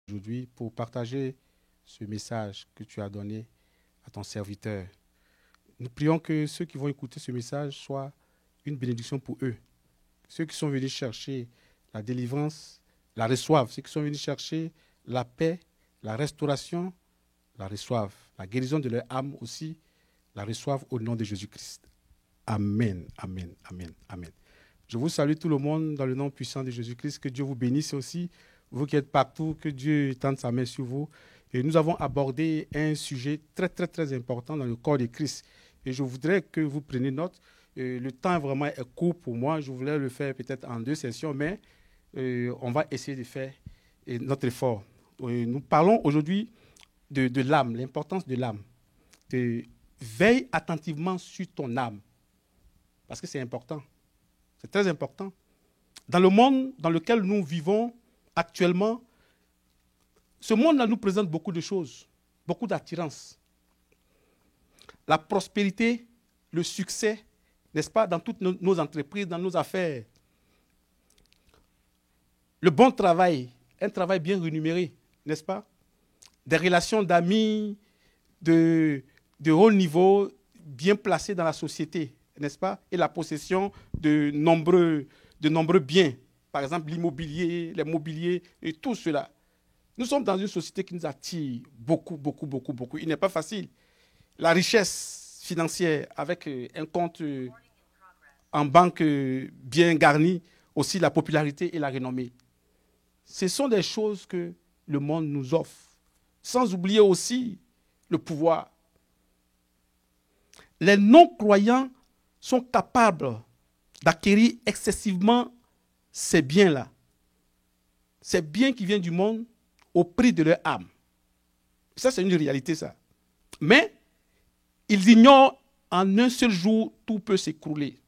aujourd'hui pour partager ce message que tu as donné à ton serviteur. Nous prions que ceux qui vont écouter ce message soient une bénédiction pour eux. Ceux qui sont venus chercher la délivrance la reçoivent. Ceux qui sont venus chercher la paix, la restauration, la reçoivent. La guérison de leur âme aussi, la reçoivent au nom de Jésus-Christ. Amen, amen, amen, amen. Je vous salue tout le monde dans le nom puissant de Jésus-Christ. Que Dieu vous bénisse aussi. Vous qui êtes partout, que Dieu tende sa main sur vous. Et nous avons abordé un sujet très, très, très important dans le corps de Christ. Et je voudrais que vous preniez note. Le temps vraiment est court pour moi. Je voulais le faire peut-être en 2 sessions, mais on va essayer de faire notre effort. Nous parlons aujourd'hui de l'âme, l'importance de l'âme. Veille attentivement sur ton âme, parce que c'est important. C'est très important. Dans le monde dans lequel nous vivons actuellement, ce monde-là nous présente beaucoup de choses, beaucoup d'attirances. La prospérité, le succès, n'est-ce pas, dans toutes nos entreprises, dans nos affaires. Le bon travail, un travail bien rémunéré, n'est-ce pas? Des relations d'amis de haut niveau, bien placées dans la société, n'est-ce pas? Et la possession de nombreux biens, par exemple l'immobilier, les mobiliers et tout cela. Nous sommes dans une société qui nous attire beaucoup, beaucoup, beaucoup, beaucoup. Il n'est pas facile. La richesse financière avec un compte en banque bien garni, aussi la popularité et la renommée. Ce sont des choses que le monde nous offre. Sans oublier aussi le pouvoir. Les non-croyants sont capables d'acquérir excessivement ces biens-là. Ces biens qui viennent du monde au prix de leur âme. Ça, c'est une réalité, ça. Mais ils ignorent en un seul jour, tout peut s'écrouler.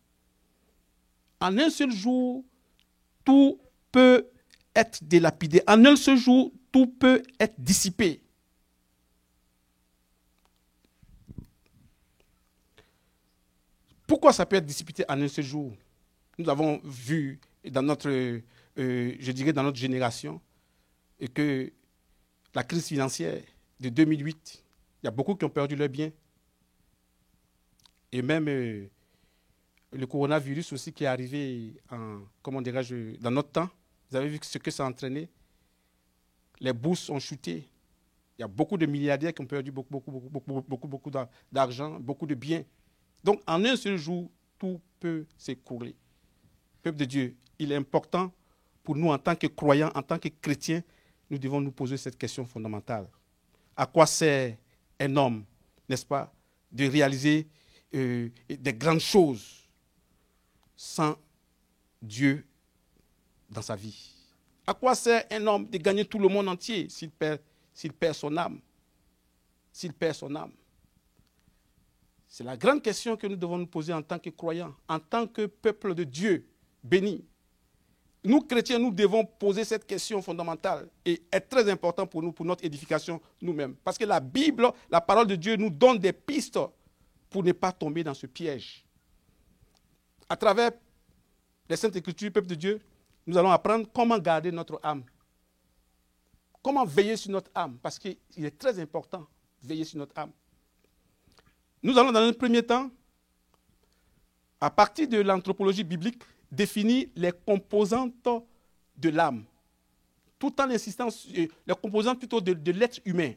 En un seul jour, tout peut être dilapidé. En un seul jour, tout peut être dissipé. Pourquoi ça peut être dissipé en un seul jour? Nous avons vu dans notre, dans notre génération, et que la crise financière de 2008, il y a beaucoup qui ont perdu leurs biens. Et même le coronavirus aussi qui est arrivé dans notre temps. Vous avez vu ce que ça a entraîné. Les bourses ont chuté. Il y a beaucoup de milliardaires qui ont perdu beaucoup d'argent, beaucoup de biens. Donc, en un seul jour, tout peut s'écrouler. Peuple de Dieu, il est important pour nous, en tant que croyants, en tant que chrétiens, nous devons nous poser cette question fondamentale. À quoi sert un homme, n'est-ce pas, de réaliser des grandes choses sans Dieu dans sa vie? À quoi sert un homme de gagner tout le monde entier s'il perd son âme? S'il perd son âme. C'est la grande question que nous devons nous poser en tant que croyants, en tant que peuple de Dieu béni. Nous, chrétiens, nous devons poser cette question fondamentale et est très important pour nous, pour notre édification nous-mêmes. Parce que la Bible, la parole de Dieu, nous donne des pistes pour ne pas tomber dans ce piège. À travers les Saintes Écritures, peuple de Dieu, nous allons apprendre comment garder notre âme. Comment veiller sur notre âme. Parce qu'il est très important de veiller sur notre âme. Nous allons, dans un premier temps, à partir de l'anthropologie biblique, définir les composantes de l'âme. Tout en insistant sur les composantes plutôt de l'être humain.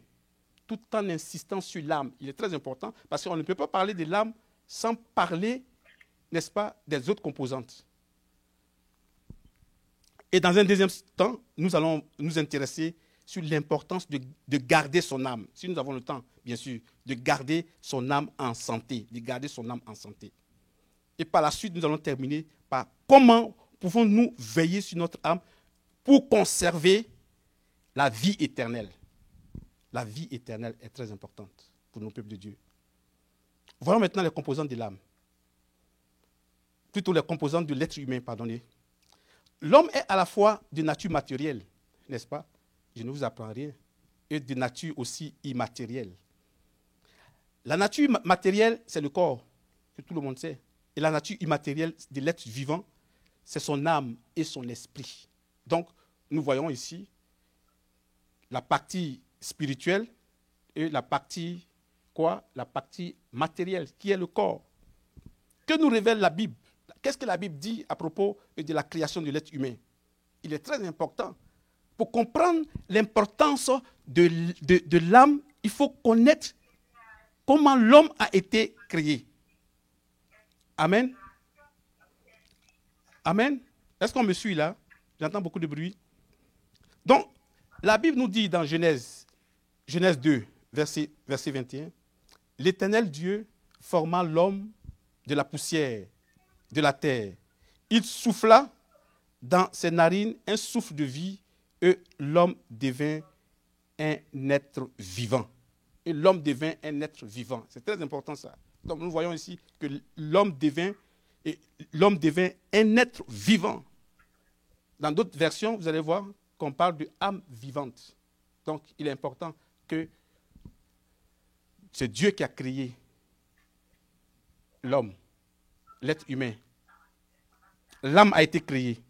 Tout en insistant sur l'âme. Il est très important parce qu'on ne peut pas parler de l'âme sans parler, n'est-ce pas, des autres composantes. Et dans un deuxième temps, nous allons nous intéresser sur l'importance de garder son âme. Si nous avons le temps, bien sûr, de garder son âme en santé. De garder son âme en santé. Et par la suite, nous allons terminer par comment pouvons-nous veiller sur notre âme pour conserver la vie éternelle. La vie éternelle est très importante pour nos peuples de Dieu. Voyons maintenant les composantes de l'âme. Plutôt les composantes de l'être humain, pardonnez. L'homme est à la fois de nature matérielle, n'est-ce pas? Je ne vous apprends rien. Et de nature aussi immatérielle. La nature matérielle, c'est le corps, que tout le monde sait. Et la nature immatérielle de l'être vivant, c'est son âme et son esprit. Donc, nous voyons ici la partie spirituelle et la partie, quoi? La partie matérielle, qui est le corps. Que nous révèle la Bible? Qu'est-ce que la Bible dit à propos de la création de l'être humain? Il est très important. Pour comprendre l'importance de l'âme, il faut connaître comment l'homme a été créé. Amen. Amen. Est-ce qu'on me suit là? J'entends beaucoup de bruit. Donc, la Bible nous dit dans Genèse 2, verset 21, l'Éternel Dieu forma l'homme de la poussière de la terre. Il souffla dans ses narines un souffle de vie et l'homme devint un être vivant. Et l'homme devint un être vivant. C'est très important ça. Donc nous voyons ici que l'homme devint un être vivant. Dans d'autres versions, vous allez voir qu'on parle de âme vivante. Donc il est important que c'est Dieu qui a créé l'homme, l'être humain. L'âme a été créée,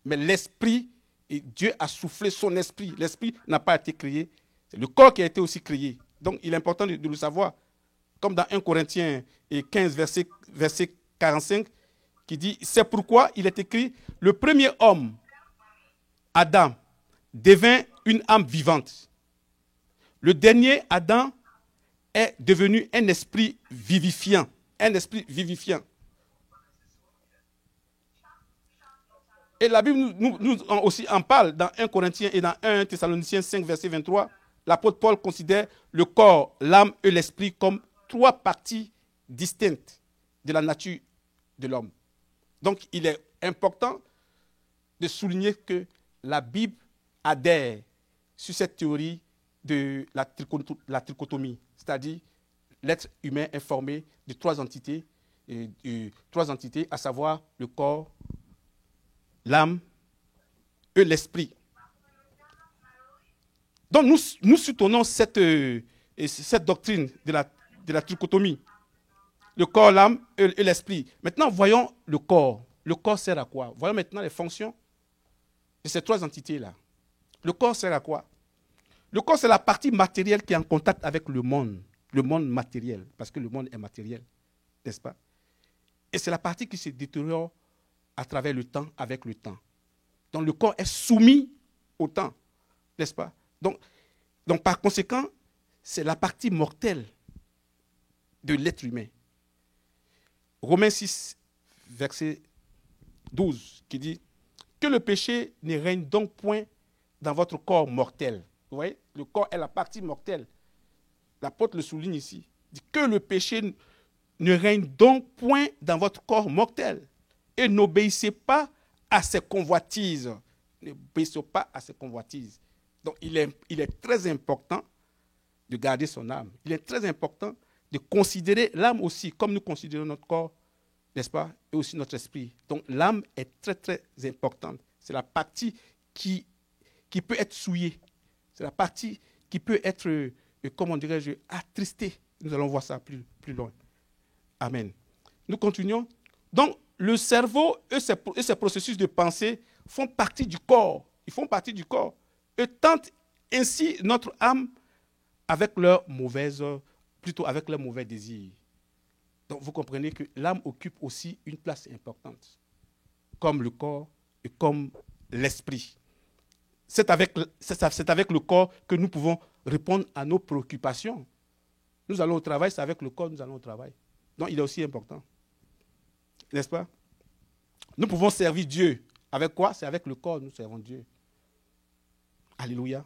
mais l'esprit, et Dieu a soufflé son esprit. L'esprit n'a pas été créé, c'est le corps qui a été aussi créé. Donc il est important de le savoir. Comme dans 1 Corinthiens 15, verset 45, qui dit, c'est pourquoi il est écrit, le premier homme, Adam, devint une âme vivante. Le dernier, Adam, est devenu un esprit vivifiant. Un esprit vivifiant. Et la Bible nous aussi en parle dans 1 Corinthiens et dans 1 Thessaloniciens 5, verset 23. L'apôtre Paul considère le corps, l'âme et l'esprit comme trois parties distinctes de la nature de l'homme. Donc, il est important de souligner que la Bible adhère sur cette théorie de la trichotomie, c'est-à-dire l'être humain est formé de trois entités, à savoir le corps, l'âme et l'esprit. Donc nous soutenons cette doctrine de la trichotomie. Le corps, l'âme et l'esprit. Maintenant, voyons le corps. Le corps sert à quoi? Voyons maintenant les fonctions de ces trois entités-là. Le corps sert à quoi? Le corps, c'est la partie matérielle qui est en contact avec le monde matériel, parce que le monde est matériel, n'est-ce pas? Et c'est la partie qui se détériore à travers le temps, avec le temps. Donc le corps est soumis au temps, n'est-ce pas? Donc par conséquent, c'est la partie mortelle de l'être humain. Romains 6, verset 12, qui dit « Que le péché ne règne donc point dans votre corps mortel. » Vous voyez, le corps est la partie mortelle. L'apôtre le souligne ici. Il dit « Que le péché ne règne donc point dans votre corps mortel. Et n'obéissez pas à ses convoitises. » N'obéissez pas à ses convoitises. Donc, il est très important de garder son âme. Il est très important de considérer l'âme aussi, comme nous considérons notre corps, n'est-ce pas, et aussi notre esprit. Donc, l'âme est très, très importante. C'est la partie qui peut être souillée. C'est la partie qui peut être, comment dirais-je, attristée. Nous allons voir ça plus loin. Amen. Nous continuons. Donc, le cerveau et ses processus de pensée font partie du corps. Ils font partie du corps. Et tentent ainsi notre âme avec leurs mauvais désirs. Donc, vous comprenez que l'âme occupe aussi une place importante, comme le corps et comme l'esprit. C'est avec le corps que nous pouvons répondre à nos préoccupations. Nous allons au travail, c'est avec le corps que nous allons au travail. Donc, il est aussi important. N'est-ce pas? Nous pouvons servir Dieu. Avec quoi? C'est avec le corps que nous servons Dieu. Alléluia.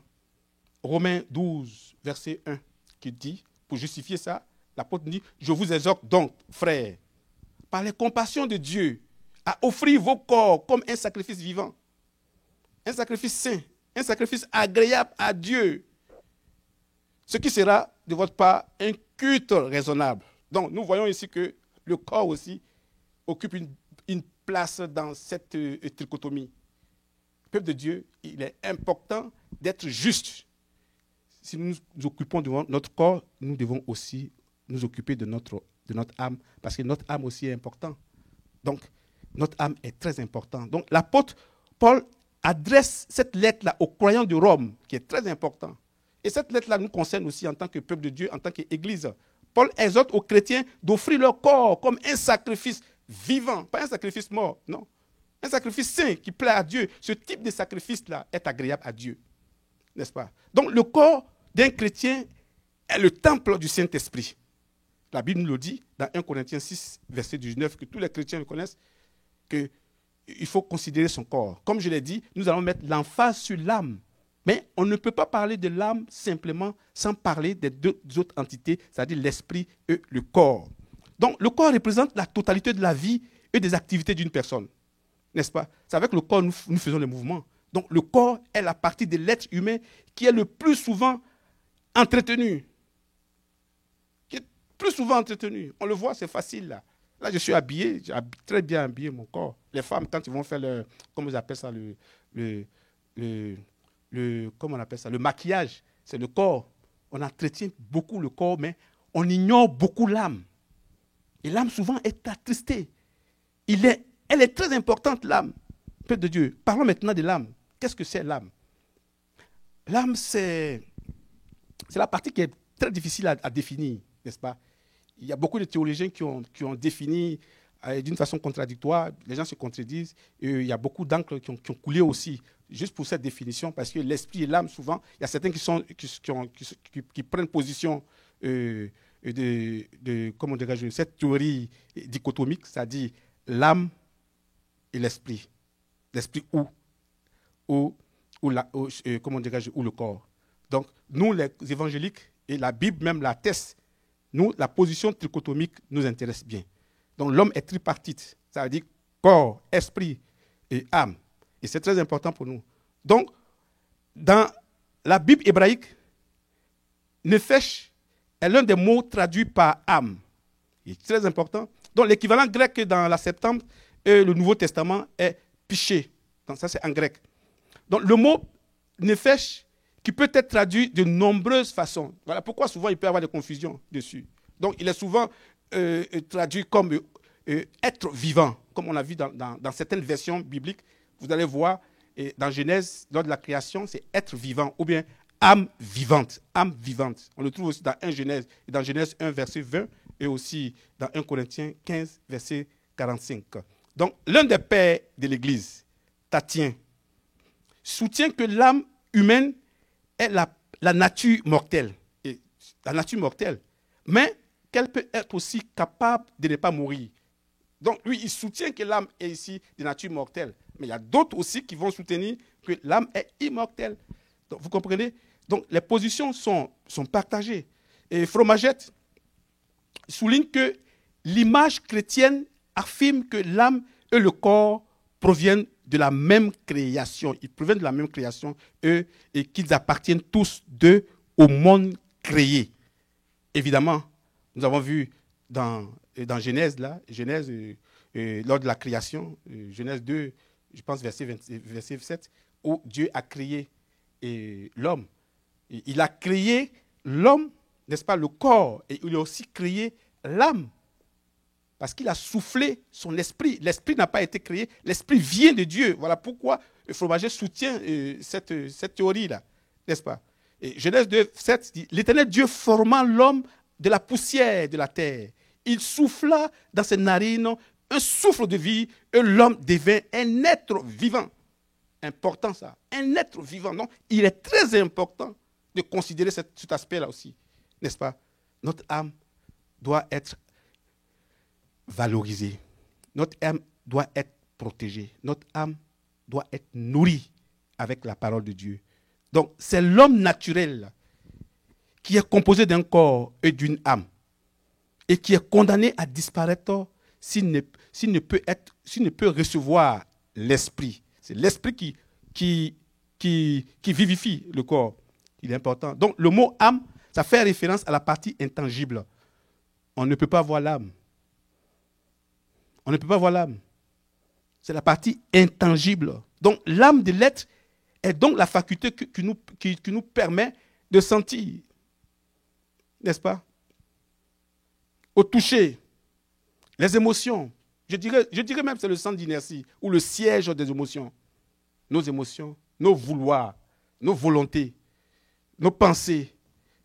Romains 12, verset 1, qui dit, pour justifier ça, l'apôtre dit, je vous exhorte donc, frères, par les compassions de Dieu, à offrir vos corps comme un sacrifice vivant, un sacrifice saint, un sacrifice agréable à Dieu, ce qui sera de votre part un culte raisonnable. Donc, nous voyons ici que le corps aussi occupe une place dans cette trichotomie. Le peuple de Dieu, il est important d'être juste. Si nous nous occupons de notre corps, nous devons aussi nous occuper de notre âme, parce que notre âme aussi est importante. Donc, notre âme est très importante. Donc, l'apôtre Paul adresse cette lettre-là aux croyants de Rome, qui est très important. Et cette lettre-là nous concerne aussi en tant que peuple de Dieu, en tant qu'Église. Paul exhorte aux chrétiens d'offrir leur corps comme un sacrifice vivant, pas un sacrifice mort, non. Un sacrifice saint qui plaît à Dieu. Ce type de sacrifice-là est agréable à Dieu, n'est-ce pas? Donc le corps d'un chrétien est le temple du Saint-Esprit. La Bible nous le dit dans 1 Corinthiens 6, verset 19, que tous les chrétiens le connaissent, qu'il faut considérer son corps. Comme je l'ai dit, nous allons mettre l'emphase sur l'âme. Mais on ne peut pas parler de l'âme simplement sans parler des deux autres entités, c'est-à-dire l'esprit et le corps. Donc le corps représente la totalité de la vie et des activités d'une personne. N'est-ce pas? C'est avec le corps que nous faisons les mouvements. Donc le corps est la partie de l'être humain qui est le plus souvent entretenu. Qui est plus souvent entretenu. On le voit, c'est facile là. Là, je suis habillé, j'ai très bien habillé mon corps. Les femmes, quand ils vont faire le, comment ils appellent ça, comment on appelle ça, le maquillage, c'est le corps. On entretient beaucoup le corps, mais on ignore beaucoup l'âme. Et l'âme, souvent, est attristée. Elle est très importante, l'âme. Peuple de Dieu. Parlons maintenant de l'âme. Qu'est-ce que c'est l'âme? L'âme, c'est la partie qui est très difficile à définir, n'est-ce pas? Il y a beaucoup de théologiens qui ont défini d'une façon contradictoire. Les gens se contredisent. Et il y a beaucoup d'encre qui ont coulé aussi, juste pour cette définition, parce que l'esprit et l'âme, souvent, il y a certains qui prennent position comment dirais-je, cette théorie dichotomique, c'est-à-dire l'âme et l'esprit. L'esprit comment dirais-je, ou le corps. Donc, nous, les évangéliques, et la Bible même l'atteste, nous, la position trichotomique nous intéresse bien. Donc, l'homme est tripartite, ça veut dire corps, esprit et âme. Et c'est très important pour nous. Donc, dans la Bible hébraïque, nefesh est l'un des mots traduits par âme. Il est très important. Donc, l'équivalent grec dans la Septante et le Nouveau Testament est piché. Donc, ça, c'est en grec. Donc, le mot nefesh, qui peut être traduit de nombreuses façons. Voilà pourquoi souvent il peut y avoir des confusions dessus. Donc, il est souvent traduit comme être vivant, comme on a vu dans certaines versions bibliques. Vous allez voir, dans Genèse, lors de la création, c'est être vivant, ou bien âme vivante. Âme vivante. On le trouve aussi dans dans Genèse 1, verset 20, et aussi dans 1 Corinthiens 15, verset 45. Donc, l'un des pères de l'Église, Tatien, soutient que l'âme humaine est la nature mortelle. Et la nature mortelle. Mais qu'elle peut être aussi capable de ne pas mourir. Donc, lui, il soutient que l'âme est ici de nature mortelle. Mais il y a d'autres aussi qui vont soutenir que l'âme est immortelle. Donc, vous comprenez? Donc, les positions sont partagées. Et Fromagette souligne que l'image chrétienne affirme que l'âme et le corps proviennent de la même création. Ils proviennent de la même création et qu'ils appartiennent tous d'eux au monde créé. Évidemment, nous avons vu dans Genèse, lors de la création, Genèse 2, je pense verset 7, où Dieu a créé l'homme. Il a créé l'homme, n'est-ce pas, le corps, et il a aussi créé l'âme. Parce qu'il a soufflé son esprit. L'esprit n'a pas été créé. L'esprit vient de Dieu. Voilà pourquoi Fromager soutient cette théorie-là. N'est-ce pas? Et Genèse 2, 7 dit, l'Éternel Dieu formant l'homme de la poussière de la terre. Il souffla dans ses narines un souffle de vie et l'homme devint un être vivant. Important ça. Un être vivant. Donc, il est très important de considérer cet aspect-là aussi. N'est-ce pas? Notre âme doit être valorisée. Notre âme doit être protégée. Notre âme doit être nourrie avec la parole de Dieu. Donc, c'est l'homme naturel qui est composé d'un corps et d'une âme et qui est condamné à disparaître s'il ne peut recevoir l'esprit. C'est l'esprit qui vivifie le corps. Il est important. Donc, le mot âme, ça fait référence à la partie intangible. On ne peut pas voir l'âme. On ne peut pas voir l'âme. C'est la partie intangible. Donc, l'âme de l'être est donc la faculté qui nous permet de sentir. N'est-ce pas? Au toucher, les émotions. Je dirais même que c'est le centre d'inertie ou le siège des émotions. nos émotions, nos vouloirs, nos volontés, nos pensées,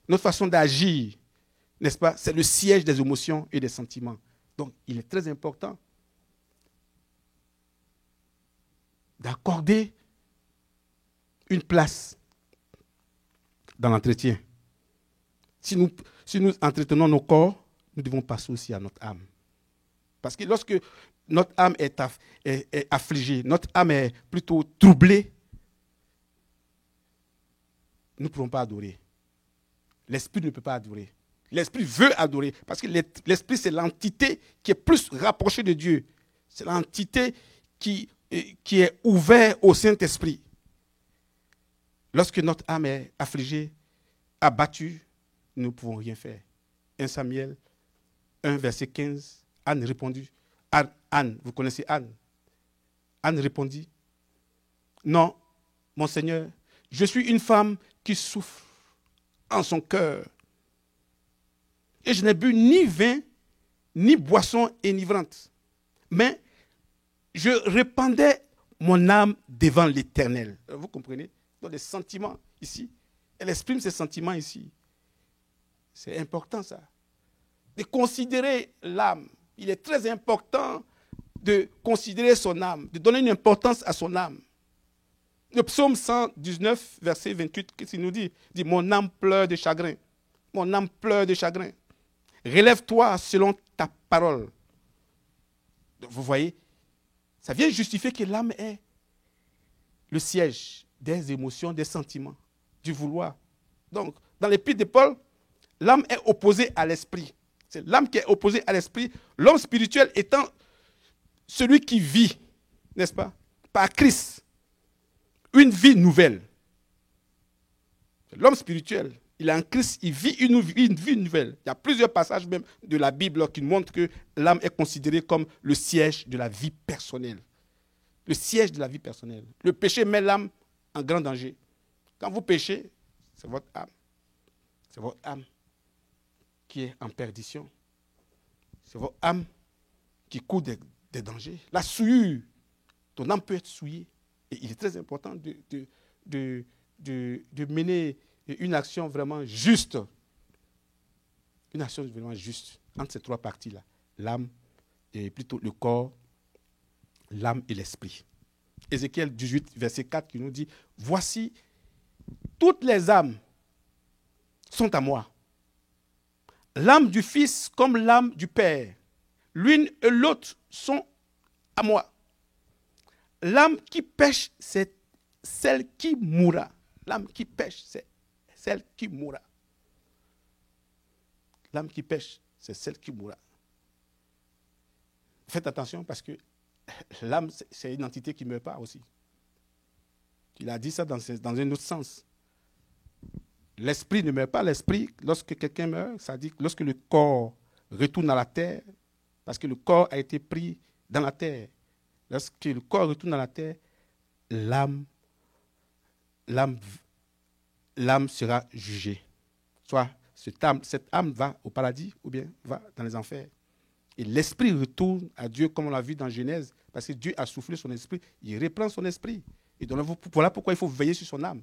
notre façon d'agir, n'est-ce pas? C'est le siège des émotions et des sentiments. Donc, il est très important d'accorder une place dans l'entretien. Si nous entretenons nos corps, nous devons passer aussi à notre âme. Parce que lorsque notre âme est affligée, notre âme est plutôt troublée, nous ne pourrons pas adorer. L'esprit ne peut pas adorer. L'esprit veut adorer. Parce que l'esprit, c'est l'entité qui est plus rapprochée de Dieu. C'est l'entité qui est ouverte au Saint-Esprit. Lorsque notre âme est affligée, abattue, nous ne pouvons rien faire. 1 Samuel 1, verset 15, Anne répondit. Anne, vous connaissez Anne? Anne répondit, non, mon Seigneur, je suis une femme qui souffre en son cœur. Et je n'ai bu ni vin, ni boisson enivrante. Mais je répandais mon âme devant l'Éternel. Vous comprenez? Donc les sentiments ici, elle exprime ses sentiments ici. C'est important ça. De considérer l'âme. Il est très important de considérer son âme, de donner une importance à son âme. Le psaume 119, verset 28, qu'est-ce qu'il nous dit? Il dit, mon âme pleure de chagrin. Mon âme pleure de chagrin. Relève-toi selon ta parole. Vous voyez, ça vient justifier que l'âme est le siège des émotions, des sentiments, du vouloir. Donc, dans l'épître de Paul, l'âme est opposée à l'esprit. C'est l'âme qui est opposée à l'esprit. L'homme spirituel étant celui qui vit, n'est-ce pas, par Christ, une vie nouvelle. L'homme spirituel, il est en Christ, il vit une vie nouvelle. Il y a plusieurs passages même de la Bible qui montrent que l'âme est considérée comme le siège de la vie personnelle. Le siège de la vie personnelle. Le péché met l'âme en grand danger. Quand vous péchez, c'est votre âme. C'est votre âme qui est en perdition. C'est votre âme qui court des dangers. La souillure, ton âme peut être souillée. Et il est très important de mener une action vraiment juste. Une action vraiment juste entre ces trois parties-là. L'âme, et plutôt le corps, l'âme et l'esprit. Ézéchiel 18, verset 4, qui nous dit, « Voici, toutes les âmes sont à moi. L'âme du Fils comme l'âme du Père. L'une et l'autre sont à moi. L'âme qui pêche, c'est celle qui mourra. L'âme qui pêche, c'est celle qui mourra. L'âme qui pêche, c'est celle qui mourra. » Faites attention parce que l'âme, c'est une entité qui ne meurt pas aussi. Il a dit ça dans un autre sens. L'esprit ne meurt pas. L'esprit, lorsque quelqu'un meurt, ça dit que lorsque le corps retourne à la terre, parce que le corps a été pris dans la terre. Lorsque le corps retourne à la terre, l'âme sera jugée. Soit cette âme va au paradis ou bien va dans les enfers. Et l'esprit retourne à Dieu, comme on l'a vu dans Genèse, parce que Dieu a soufflé son esprit, il reprend son esprit. Et donc, voilà pourquoi il faut veiller sur son âme.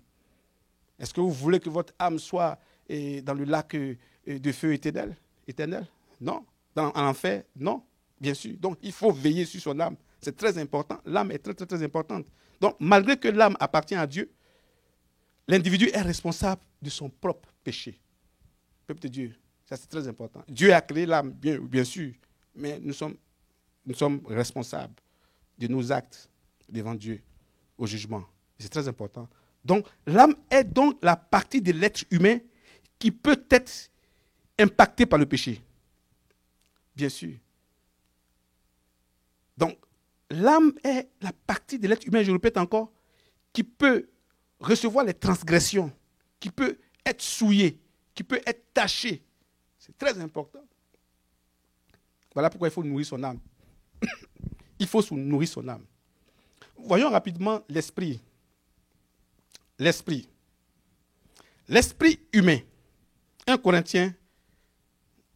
Est-ce que vous voulez que votre âme soit dans le lac de feu éternel? Non. En enfer? Non, bien sûr. Donc, il faut veiller sur son âme. C'est très important. L'âme est très, très, très importante. Donc, malgré que l'âme appartient à Dieu, l'individu est responsable de son propre péché. Peuple de Dieu, ça c'est très important. Dieu a créé l'âme, bien sûr, mais nous sommes responsables de nos actes devant Dieu au jugement. C'est très important. Donc, l'âme est donc la partie de l'être humain qui peut être impactée par le péché. Bien sûr. Donc, l'âme est la partie de l'être humain, je répète encore, qui peut recevoir les transgressions, qui peut être souillée, qui peut être tachée. C'est très important. Voilà pourquoi il faut nourrir son âme. Il faut nourrir son âme. Voyons rapidement l'esprit. L'esprit. L'esprit humain. 1 Corinthiens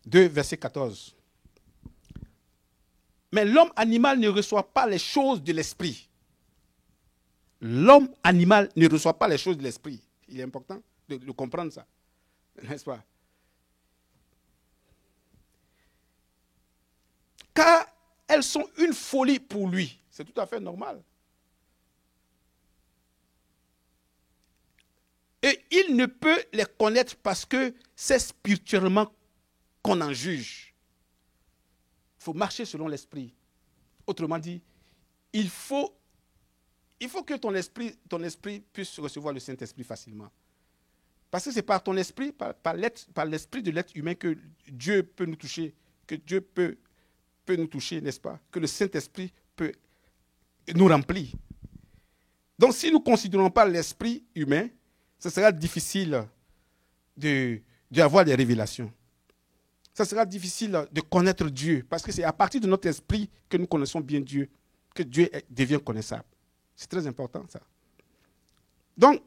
2, verset 14. Mais l'homme animal ne reçoit pas les choses de l'esprit. L'homme animal ne reçoit pas les choses de l'esprit. Il est important de comprendre ça. N'est-ce pas? Car elles sont une folie pour lui. C'est tout à fait normal. Et il ne peut les connaître parce que c'est spirituellement qu'on en juge. Il faut marcher selon l'esprit. Autrement dit, il faut que ton esprit puisse recevoir le Saint-Esprit facilement. Parce que c'est par ton esprit, par l'esprit de l'être humain que Dieu peut nous toucher, que Dieu peut nous toucher, n'est-ce pas? Que le Saint-Esprit peut nous remplir. Donc, si nous ne considérons pas l'esprit humain, ce sera difficile d'avoir des révélations. Ça sera difficile de connaître Dieu, parce que c'est à partir de notre esprit que nous connaissons bien Dieu, que Dieu devient connaissable. C'est très important, ça. Donc,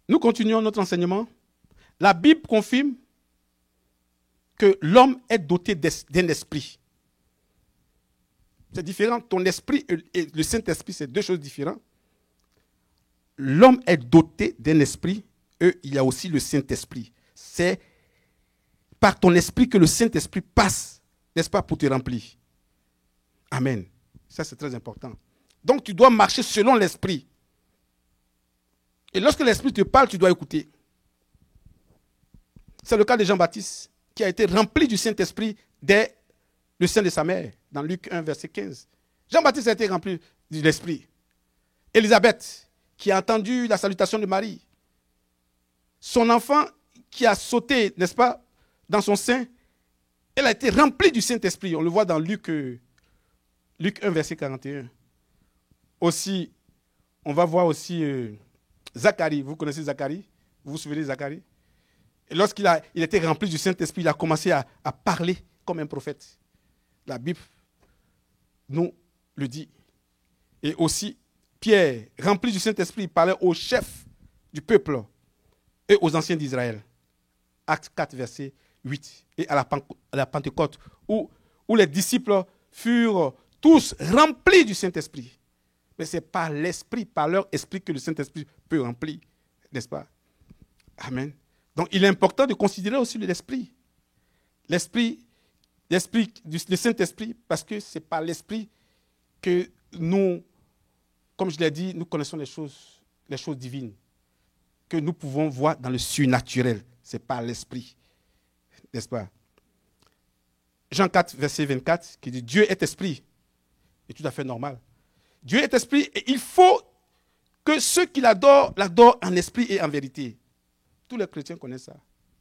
nous continuons notre enseignement. La Bible confirme que l'homme est doté d'un esprit. C'est différent. Ton esprit et le Saint-Esprit, c'est deux choses différentes. L'homme est doté d'un esprit et il y a aussi le Saint-Esprit. C'est par ton esprit que le Saint-Esprit passe, n'est-ce pas, pour te remplir. Amen. Ça, c'est très important. Donc, tu dois marcher selon l'esprit. Et lorsque l'esprit te parle, tu dois écouter. C'est le cas de Jean-Baptiste, qui a été rempli du Saint-Esprit dès le sein de sa mère, dans Luc 1, verset 15. Jean-Baptiste a été rempli de l'esprit. Élisabeth, qui a entendu la salutation de Marie. Son enfant qui a sauté, n'est-ce pas, dans son sein, elle a été remplie du Saint-Esprit. On le voit dans Luc 1, verset 41. Aussi, on va voir aussi Zacharie. Vous connaissez Zacharie? Vous vous souvenez de Zacharie? Et lorsqu'il était rempli du Saint-Esprit, il a commencé à parler comme un prophète. La Bible nous le dit. Et aussi, Pierre, rempli du Saint-Esprit, il parlait aux chefs du peuple et aux anciens d'Israël. Acte 4, verset 8. Et à la Pentecôte, où les disciples furent tous remplis du Saint-Esprit. Mais c'est par l'Esprit, par leur esprit que le Saint-Esprit peut remplir. N'est-ce pas? Amen. Donc, il est important de considérer aussi l'esprit. L'esprit du Saint-Esprit, parce que c'est par l'esprit que nous, comme je l'ai dit, nous connaissons les choses divines, que nous pouvons voir dans le surnaturel. C'est par l'esprit. N'est-ce pas? Jean 4, verset 24, qui dit « Dieu est esprit ». C'est tout à fait normal. Dieu est esprit et il faut que ceux qui l'adorent en esprit et en vérité. Tous les chrétiens connaissent ça,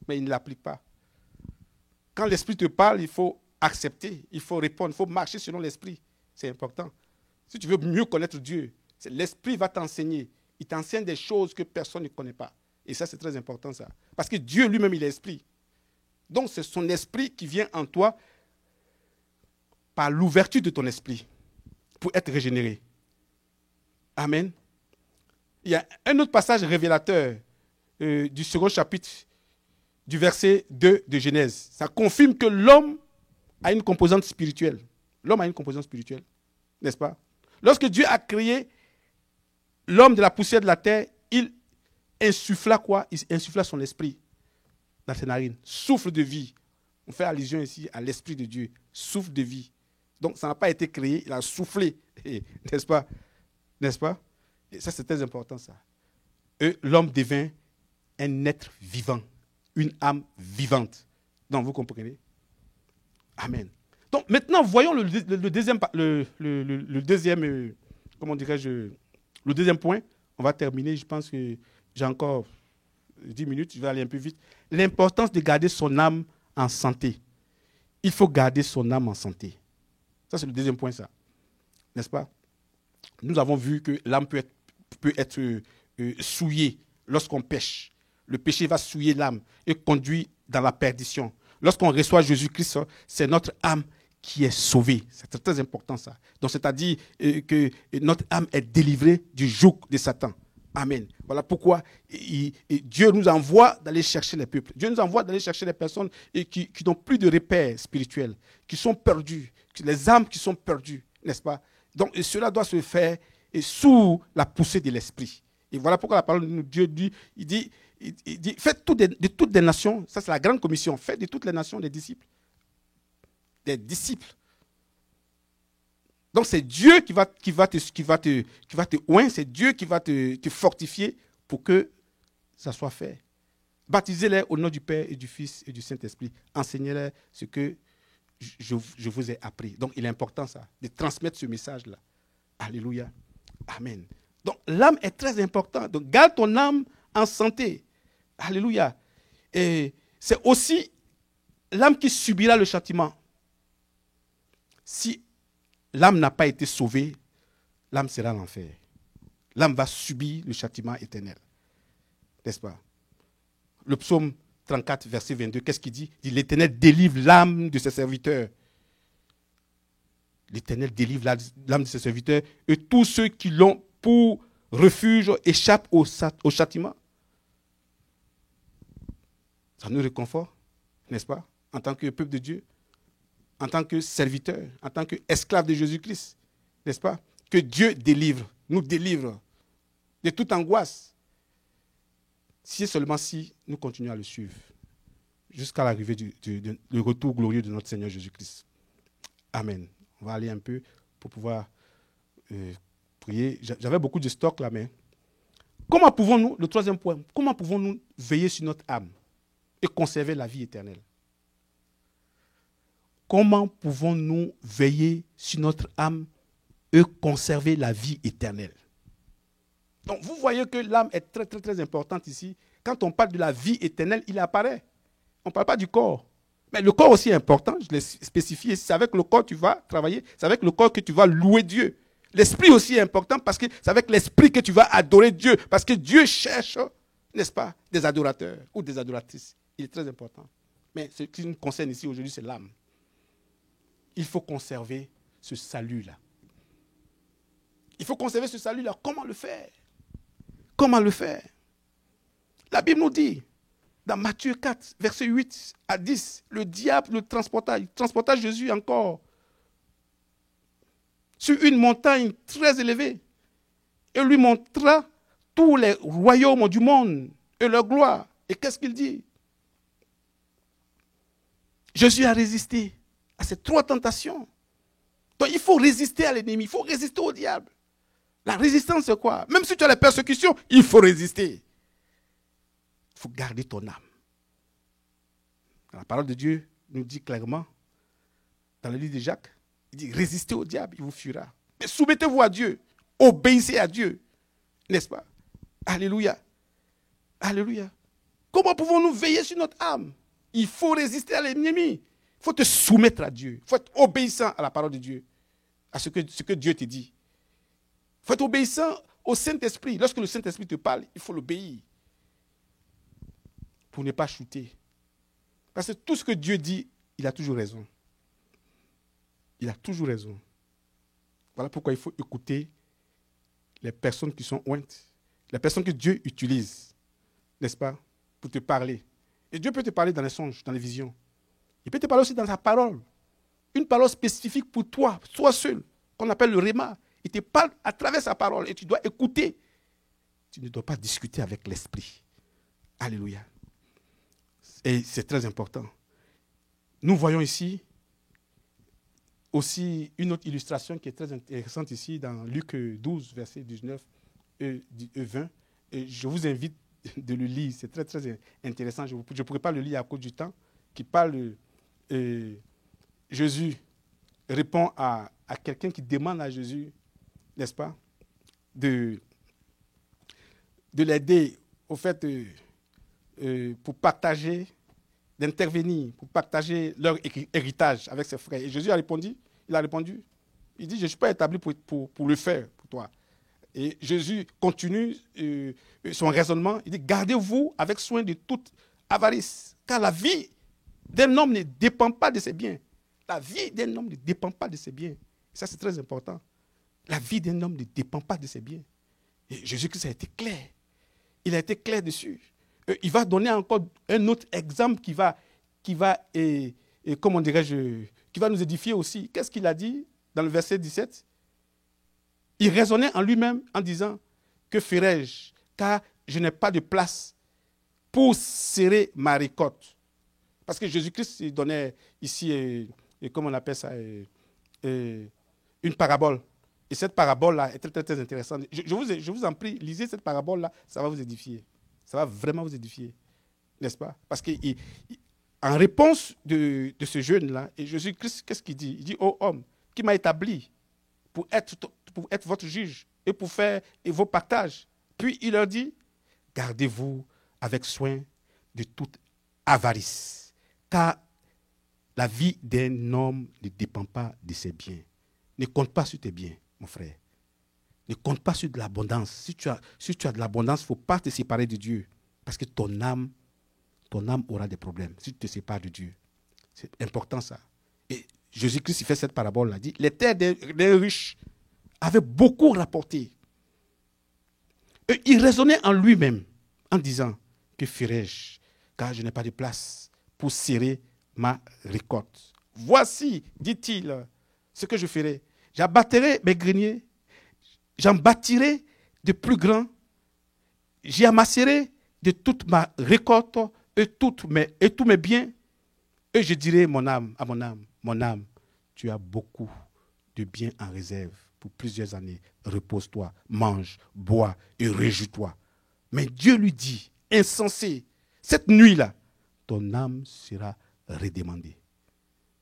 mais ils ne l'appliquent pas. Quand l'esprit te parle, il faut accepter, il faut répondre, il faut marcher selon l'esprit. C'est important. Si tu veux mieux connaître Dieu, l'esprit va t'enseigner. Il t'enseigne des choses que personne ne connaît pas. Et ça, c'est très important, ça. Parce que Dieu lui-même, il est esprit. Donc, c'est son esprit qui vient en toi par l'ouverture de ton esprit pour être régénéré. Amen. Il y a un autre passage révélateur du second chapitre du verset 2 de Genèse. Ça confirme que l'homme a une composante spirituelle. L'homme a une composante spirituelle, n'est-ce pas? Lorsque Dieu a créé l'homme de la poussière de la terre, il insuffla quoi? Il insuffla son esprit dans ses narines. Souffle de vie. On fait allusion ici à l'esprit de Dieu. Souffle de vie. Donc, ça n'a pas été créé, il a soufflé. N'est-ce pas? N'est-ce pas? Et ça, c'est très important, ça. Et l'homme devint un être vivant, une âme vivante. Donc, vous comprenez? Amen. Donc, maintenant, voyons le deuxième, comment dirais-je, le deuxième point. On va terminer, je pense que j'ai encore 10 minutes, je vais aller un peu vite. L'importance de garder son âme en santé. Il faut garder son âme en santé. Ça, c'est le deuxième point, ça. N'est-ce pas? Nous avons vu que l'âme peut être souillée lorsqu'on pêche. Le péché va souiller l'âme et conduire dans la perdition. Lorsqu'on reçoit Jésus-Christ, c'est notre âme qui est sauvée. C'est très, très important, ça. Donc, c'est-à-dire que notre âme est délivrée du joug de Satan. Amen. Voilà pourquoi Dieu nous envoie d'aller chercher les peuples. Dieu nous envoie d'aller chercher les personnes qui n'ont plus de repères spirituels, qui sont perdues, les âmes qui sont perdues, n'est-ce pas? Donc, cela doit se faire et sous la poussée de l'esprit. Et voilà pourquoi la parole de Dieu dit, il dit, faites de toutes les nations, ça c'est la grande commission, faites de toutes les nations des disciples. Des disciples. Donc c'est Dieu qui va te oindre, c'est Dieu qui va te fortifier pour que ça soit fait. Baptisez-les au nom du Père et du Fils et du Saint-Esprit. Enseignez-les ce que je vous ai appris. Donc il est important ça, de transmettre ce message-là. Alléluia. Amen. Donc l'âme est très importante. Donc garde ton âme en santé. Alléluia. Et c'est aussi l'âme qui subira le châtiment. Si l'âme n'a pas été sauvée, l'âme sera l'enfer. L'âme va subir le châtiment éternel. N'est-ce pas? Le psaume 34, verset 22, qu'est-ce qu'il dit? Il dit, l'Éternel délivre l'âme de ses serviteurs. L'Éternel délivre l'âme de ses serviteurs et tous ceux qui l'ont pour refuge échappent au châtiment. Ça nous réconforte, n'est-ce pas? En tant que peuple de Dieu, en tant que serviteur, en tant qu'esclave de Jésus-Christ, n'est-ce pas? Que Dieu nous délivre de toute angoisse. Si seulement si nous continuons à le suivre jusqu'à l'arrivée du retour glorieux de notre Seigneur Jésus-Christ. Amen. On va aller un peu pour pouvoir prier. J'avais beaucoup de stock là, mais comment pouvons-nous, le troisième point, comment pouvons-nous veiller sur notre âme et conserver la vie éternelle? Comment pouvons-nous veiller sur notre âme et conserver la vie éternelle? Donc, vous voyez que l'âme est très, très, très importante ici. Quand on parle de la vie éternelle, il apparaît. On ne parle pas du corps. Mais le corps aussi est important, je l'ai spécifié. C'est avec le corps que tu vas travailler, c'est avec le corps que tu vas louer Dieu. L'esprit aussi est important parce que c'est avec l'esprit que tu vas adorer Dieu. Parce que Dieu cherche, n'est-ce pas, des adorateurs ou des adoratrices. Il est très important. Mais ce qui nous concerne ici aujourd'hui, c'est l'âme. Il faut conserver ce salut-là. Il faut conserver ce salut-là. Comment le faire? Comment le faire? La Bible nous dit, dans Matthieu 4, versets 8 à 10, le diable le transporta. Il transporta Jésus encore sur une montagne très élevée et lui montra tous les royaumes du monde et leur gloire. Et qu'est-ce qu'il dit? Jésus a résisté à ces trois tentations. Donc il faut résister à l'ennemi, il faut résister au diable. La résistance, c'est quoi? Même si tu as les persécutions, il faut résister. Il faut garder ton âme. La parole de Dieu nous dit clairement, dans le livre de Jacques, il dit, résistez au diable, il vous fuira. Mais soumettez-vous à Dieu, obéissez à Dieu. N'est-ce pas? Alléluia. Alléluia. Comment pouvons-nous veiller sur notre âme? Il faut résister à l'ennemi. Il faut te soumettre à Dieu. Il faut être obéissant à la parole de Dieu, à ce que Dieu te dit. Il faut être obéissant au Saint-Esprit. Lorsque le Saint-Esprit te parle, il faut l'obéir. Pour ne pas chuter. Parce que tout ce que Dieu dit, il a toujours raison. Il a toujours raison. Voilà pourquoi il faut écouter les personnes qui sont ointes. Les personnes que Dieu utilise, n'est-ce pas, pour te parler. Et Dieu peut te parler dans les songes, dans les visions. Il peut te parler aussi dans sa parole. Une parole spécifique pour toi, toi seul, qu'on appelle le réma. Il te parle à travers sa parole et tu dois écouter. Tu ne dois pas discuter avec l'esprit. Alléluia. Et c'est très important. Nous voyons ici aussi une autre illustration qui est très intéressante ici dans Luc 12, verset 19 et 20. Et je vous invite de le lire. C'est très, très intéressant. Je ne pourrais pas le lire à cause du temps. Qui parle, Jésus répond à quelqu'un qui demande à Jésus, n'est-ce pas, de l'aider au fait pour partager, d'intervenir, pour partager leur héritage avec ses frères. Et Jésus a répondu, il dit, je ne suis pas établi pour le faire pour toi. Et Jésus continue son raisonnement, il dit, gardez-vous avec soin de toute avarice, car la vie d'un homme ne dépend pas de ses biens. La vie d'un homme ne dépend pas de ses biens. Ça, c'est très important. La vie d'un homme ne dépend pas de ses biens. Et Jésus-Christ a été clair. Il a été clair dessus. Il va donner encore un autre exemple qui va comment dirais-je, qui va nous édifier aussi. Qu'est-ce qu'il a dit dans le verset 17? Il raisonnait en lui-même en disant, que ferai-je, car je n'ai pas de place pour serrer ma récolte. Parce que Jésus-Christ il donnait ici, comment on appelle ça, une parabole. Et cette parabole-là est très, très, très intéressante. Je vous en prie, lisez cette parabole-là, ça va vous édifier. Ça va vraiment vous édifier, n'est-ce pas? Parce qu'en réponse de ce jeune-là, et Jésus-Christ, qu'est-ce qu'il dit? Il dit, ô homme, qui m'a établi pour être votre juge et pour faire vos partages. Puis il leur dit, gardez-vous avec soin de toute avarice, car la vie d'un homme ne dépend pas de ses biens. Ne compte pas sur tes biens, mon frère. Ne compte pas sur de l'abondance. Si tu as de l'abondance, il ne faut pas te séparer de Dieu. Parce que ton âme aura des problèmes si tu te sépares de Dieu. C'est important ça. Et Jésus-Christ, il fait cette parabole-là. Il dit, les terres des riches avaient beaucoup rapporté. Et il raisonnait en lui-même en disant, que ferai-je, car je n'ai pas de place pour serrer ma récolte. Voici, dit-il, ce que je ferai. J'abattrai mes greniers, j'en bâtirai de plus grands, j'y amasserai de toute ma récolte et tous mes biens, et je dirai à mon âme, tu as beaucoup de biens en réserve pour plusieurs années. Repose-toi, mange, bois et réjouis-toi. Mais Dieu lui dit, insensé, cette nuit-là, ton âme sera redemandée.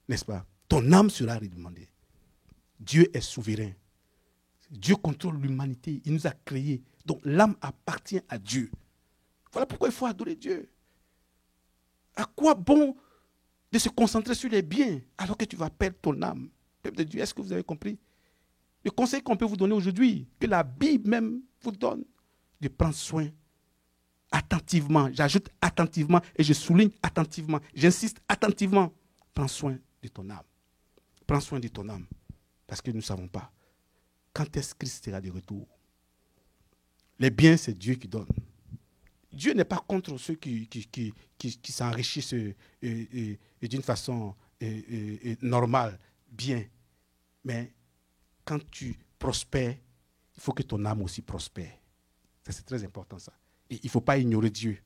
N'est-ce pas? Ton âme sera redemandée. Dieu est souverain. Dieu contrôle l'humanité. Il nous a créés. Donc l'âme appartient à Dieu. Voilà pourquoi il faut adorer Dieu. À quoi bon de se concentrer sur les biens alors que tu vas perdre ton âme? Peuple de Dieu, est-ce que vous avez compris? Le conseil qu'on peut vous donner aujourd'hui, que la Bible même vous donne, de prendre soin attentivement. J'ajoute attentivement et je souligne attentivement. J'insiste attentivement. Prends soin de ton âme. Prends soin de ton âme. Parce que nous ne savons pas quand est-ce que Christ sera de retour. Les biens, c'est Dieu qui donne. Dieu n'est pas contre ceux qui s'enrichissent d'une façon normale, bien. Mais quand tu prospères, il faut que ton âme aussi prospère. Ça, c'est très important, ça. Et il ne faut pas ignorer Dieu.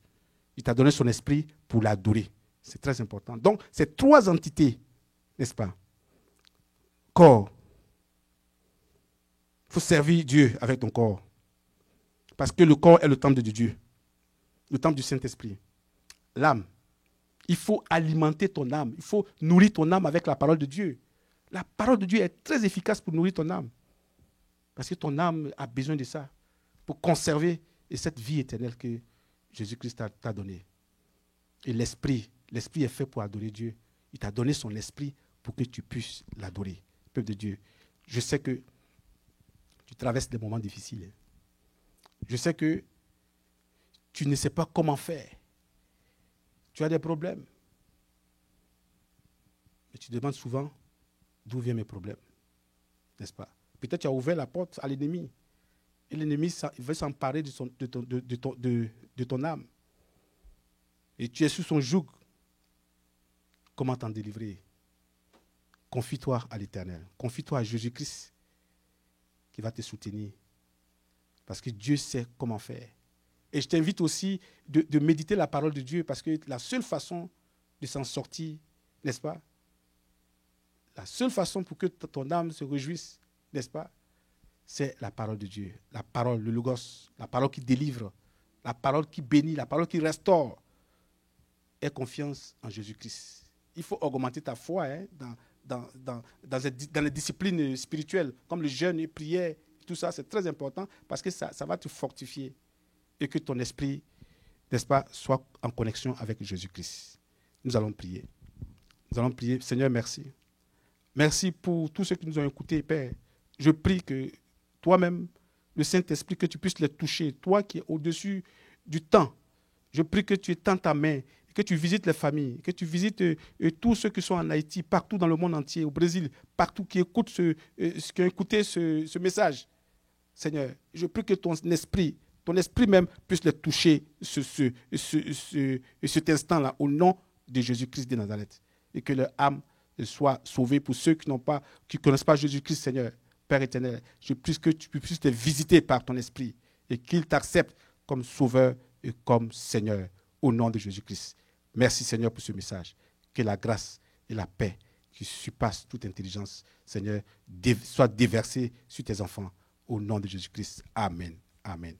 Il t'a donné son esprit pour l'adorer. C'est très important. Donc, ces trois entités, n'est-ce pas? Corps. Il faut servir Dieu avec ton corps. Parce que le corps est le temple de Dieu. Le temple du Saint-Esprit. L'âme. Il faut alimenter ton âme. Il faut nourrir ton âme avec la parole de Dieu. La parole de Dieu est très efficace pour nourrir ton âme. Parce que ton âme a besoin de ça. Pour conserver cette vie éternelle que Jésus-Christ t'a donnée. Et l'esprit est fait pour adorer Dieu. Il t'a donné son esprit pour que tu puisses l'adorer. Peuple de Dieu, je sais que tu traverses des moments difficiles. Je sais que tu ne sais pas comment faire. Tu as des problèmes. Mais tu demandes souvent d'où viennent mes problèmes. N'est-ce pas? Peut-être tu as ouvert la porte à l'ennemi. Et l'ennemi veut s'emparer de ton âme. Et tu es sous son joug. Comment t'en délivrer? Confie-toi à l'Éternel. Confie-toi à Jésus-Christ qui va te soutenir. Parce que Dieu sait comment faire. Et je t'invite aussi de méditer la parole de Dieu parce que la seule façon de s'en sortir, n'est-ce pas? La seule façon pour que ton âme se réjouisse, n'est-ce pas? C'est la parole de Dieu. La parole, le logos, la parole qui délivre, la parole qui bénit, la parole qui restaure. Aie confiance en Jésus-Christ. Il faut augmenter ta foi dans les disciplines spirituelles, comme le jeûne et la prière. Tout ça, c'est très important parce que ça va te fortifier et que ton esprit, n'est-ce pas, soit en connexion avec Jésus-Christ. Nous allons prier. Nous allons prier. Seigneur, merci. Merci pour tous ceux qui nous ont écoutés, Père. Je prie que toi-même, le Saint-Esprit, que tu puisses les toucher. Toi qui es au-dessus du temps. Je prie que tu étends ta main, que tu visites les familles, que tu visites tous ceux qui sont en Haïti, partout dans le monde entier, au Brésil, partout qui écoutent qui ont écouté ce message. Seigneur, je prie que ton esprit même puisse les toucher cet instant-là, au nom de Jésus-Christ de Nazareth. Et que leur âme soit sauvée pour ceux qui ne connaissent pas Jésus-Christ, Seigneur. Père éternel, je prie que tu puisses te visiter par ton esprit et qu'il t'accepte comme sauveur et comme Seigneur au nom de Jésus-Christ. Merci Seigneur pour ce message. Que la grâce et la paix qui surpassent toute intelligence, Seigneur, soient déversées sur tes enfants au nom de Jésus-Christ. Amen. Amen.